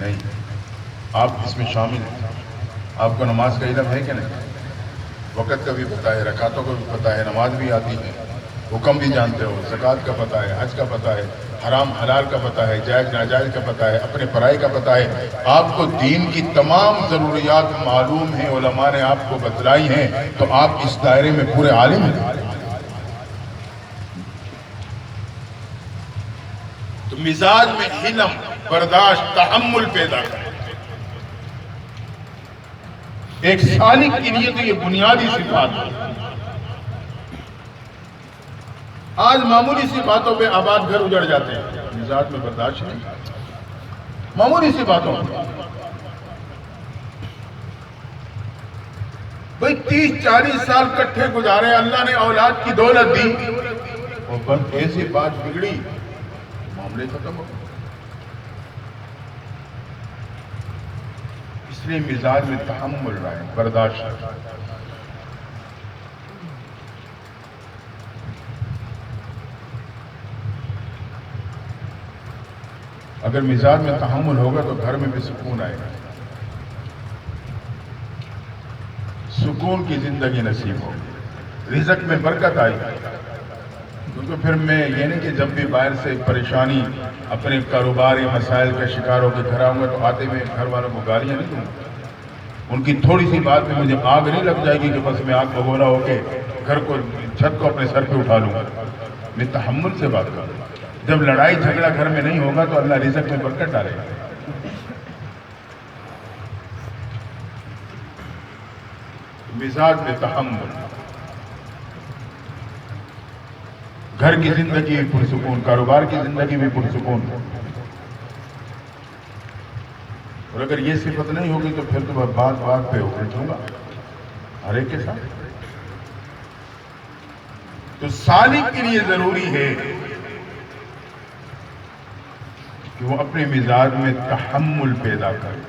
نہیں، آپ اس میں شامل ہیں۔ آپ کو نماز کا علم ہے کہ نہیں؟ وقت کا بھی پتہ ہے، رکعتوں کا بھی پتہ ہے، نماز بھی آتی ہے، حکم بھی جانتے ہو، زکوٰۃ کا پتہ ہے، حج کا پتہ ہے، حرام حلال کا پتہ ہے، جائز ناجائز کا پتہ ہے، اپنے پرائی کا پتہ ہے۔ آپ کو دین کی تمام ضروریات معلوم ہیں، علماء نے آپ کو بتلائی ہیں، تو آپ اس دائرے میں پورے عالم ہیں۔ تو مزاج میں حلم، برداشت، تحمل پیدا کریں۔ ایک سالک کے لیے تو یہ بنیادی صفات ہے۔ آج معمولی سی باتوں پہ آباد گھر اجڑ جاتے ہیں، مزاج میں برداشت نہیں، معمولی سی باتوں پہ۔ بھئی 30-40 سال کٹھے گزارے، اللہ نے اولاد کی دولت دی، اور بس ایسی بات بگڑی، معاملے ختم ہو۔ اس لیے مزاج میں تحمل رہے، برداشت۔ اگر مزاج میں تحمل ہوگا تو گھر میں بھی سکون آئے گا، سکون کی زندگی نصیب ہوگی، رزق میں برکت آئے گی۔ کیونکہ پھر میں یہ نہیں کہ جب بھی باہر سے پریشانی، اپنے کاروباری مسائل کا شکار ہو کے گھر آؤں گا تو آتے میں گھر والوں کو گالیاں نہیں دوں گا۔ ان کی تھوڑی سی بات میں مجھے آگ نہیں لگ جائے گی کہ بس میں آگ بگولا ہو کے گھر کو، چھت کو اپنے سر پہ اٹھا لوں گا۔ میں تحمل سے بات کروں گا۔ جب لڑائی جھگڑا گھر میں نہیں ہوگا تو اللہ رزق میں برکت ڈالے گا۔ مزاج میں تحمل، گھر کی زندگی بھی پرسکون، کاروبار کی زندگی بھی پرسکون۔ اور اگر یہ صفت نہیں ہوگی تو پھر تو میں بات بات پہ الجھوں گا ہر ایک کے ساتھ۔ تو سالک کے لیے ضروری ہے کہ وہ اپنے مزاج میں تحمل پیدا کرے۔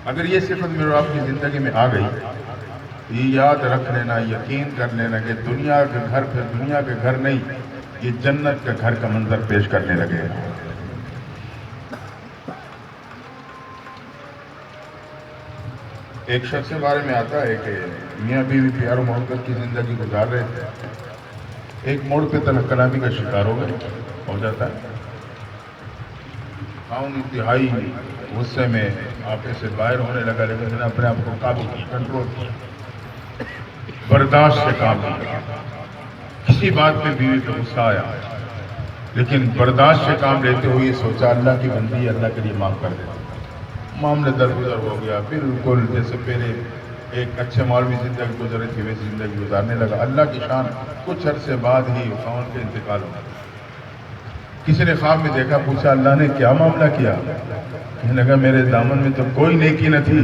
اگر یہ صفت میرے آپ کی زندگی میں آ گئی، یہ یاد رکھ لینا، یقین کر لینا کہ دنیا کا گھر پھر دنیا کے گھر نہیں، یہ جنت کا گھر کا منظر پیش کرنے لگے گا۔ ایک شخص کے بارے میں آتا ہے کہ میاں بیوی پیار و محبت کی زندگی گزار رہے تھے، ایک موڑ پہ طلاق کلامی کا شکار ہو جاتا ہے۔ خاوند انتہائی غصے میں آپے سے باہر ہونے لگا، لیکن نے اپنے آپ کو قابو کیا، کنٹرول کیا، برداشت سے کام لیا۔ کسی بات پہ بیوی پہ غصہ آیا، لیکن برداشت سے کام لیتے ہوئے سوچا اللہ کی بندی ہے، اللہ کے لیے معاف کر دیتا۔ معاملہ درگزر ہو گیا، بالکل جیسے پہلے ایک اچھے مولوی زندگی گزر رہی تھی ویسی زندگی گزارنے لگا۔ اللہ کی شان، کچھ عرصے بعد ہی خاوند کا انتقال ہوا۔ کسی نے خواب میں دیکھا، پوچھا اللہ نے کیا معاملہ کیا؟ کہنے لگا میرے دامن میں تو کوئی نیکی نہ تھی،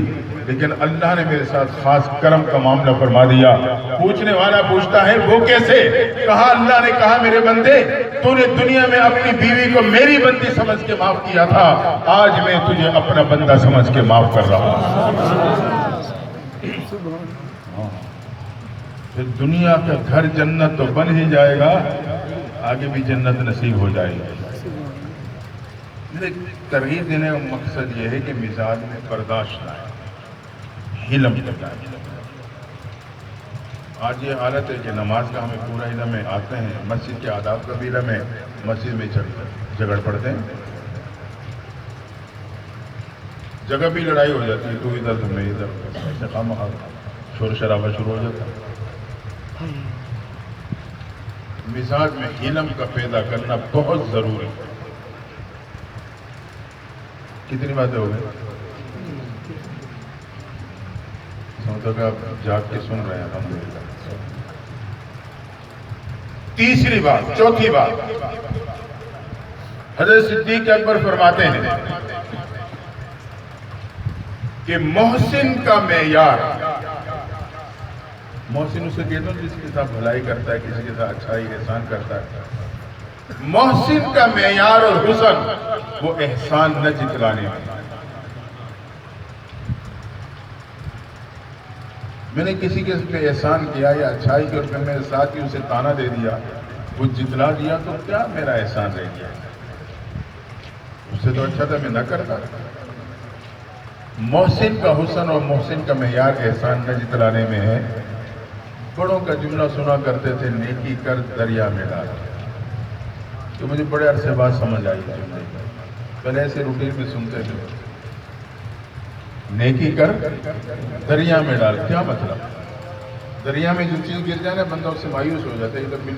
لیکن اللہ نے میرے ساتھ خاص کرم کا معاملہ فرما دیا۔ پوچھنے والا پوچھتا ہے وہ کیسے؟ کہا اللہ نے کہا میرے بندے، تو نے دنیا میں اپنی بیوی کو میری بندی سمجھ کے معاف کیا تھا، آج میں تجھے اپنا بندہ سمجھ کے معاف کر رہا ہوں۔ پھر دنیا کا گھر جنت تو بن ہی جائے گا، آگے بھی جنت نصیب ہو جائے گی۔ میرے ترغیب دینے کا مقصد یہ ہے کہ مزاج میں برداشت لائے، حلم لگائے۔ آج یہ حالت ہے کہ نماز کا ہمیں پورا علم ہے، آتے ہیں مسجد کے آداب کا بھی علم ہے، مسجد میں جھگڑ پڑتے ہیں، جگہ بھی لڑائی ہو جاتی ہے، تو ادھر تو میں ادھر، ایسے خواہ شور شرابہ شروع ہو جاتا ہے۔ مزاج میں علم کا پیدا کرنا بہت ضروری ہے۔ کتنی باتیں ہو گئی؟ سمجھو کہ آپ جاگ کے سن رہے ہیں، الحمدللہ۔ تیسری بات، چوتھی بات، حضرت صدیق اکبر فرماتے ہیں کہ محسن کا معیار، محسن اسے کہتا ہوں جس کے ساتھ بھلائی کرتا ہے، کسی کے ساتھ اچھائی احسان کرتا ہے۔ محسن کا معیار اور حسن وہ احسان نہ جتلانے میں۔ میں نے کسی کے پہ احسان کیا یا اچھائی کی اور پھر میرے ساتھ ہی اسے تانا دے دیا، وہ جتلا دیا، تو کیا میرا احسان رہ گیا؟ اس سے تو اچھا تھا میں نہ کرتا۔ محسن کا حسن اور محسن کا معیار احسان نہ جتلانے میں ہے۔ بڑوں کا جملہ سنا کرتے تھے، نیکی کر دریا میں ڈال، تو مجھے بڑے عرصے بعد سمجھ آئی جملے، پہلے ایسے روٹین میں سنتے تھے، نیکی کر دریا میں ڈال، کیا مطلب؟ دریا میں جو چیز گر جائے نا، بندہ اس سے مایوس ہو جاتا ہے،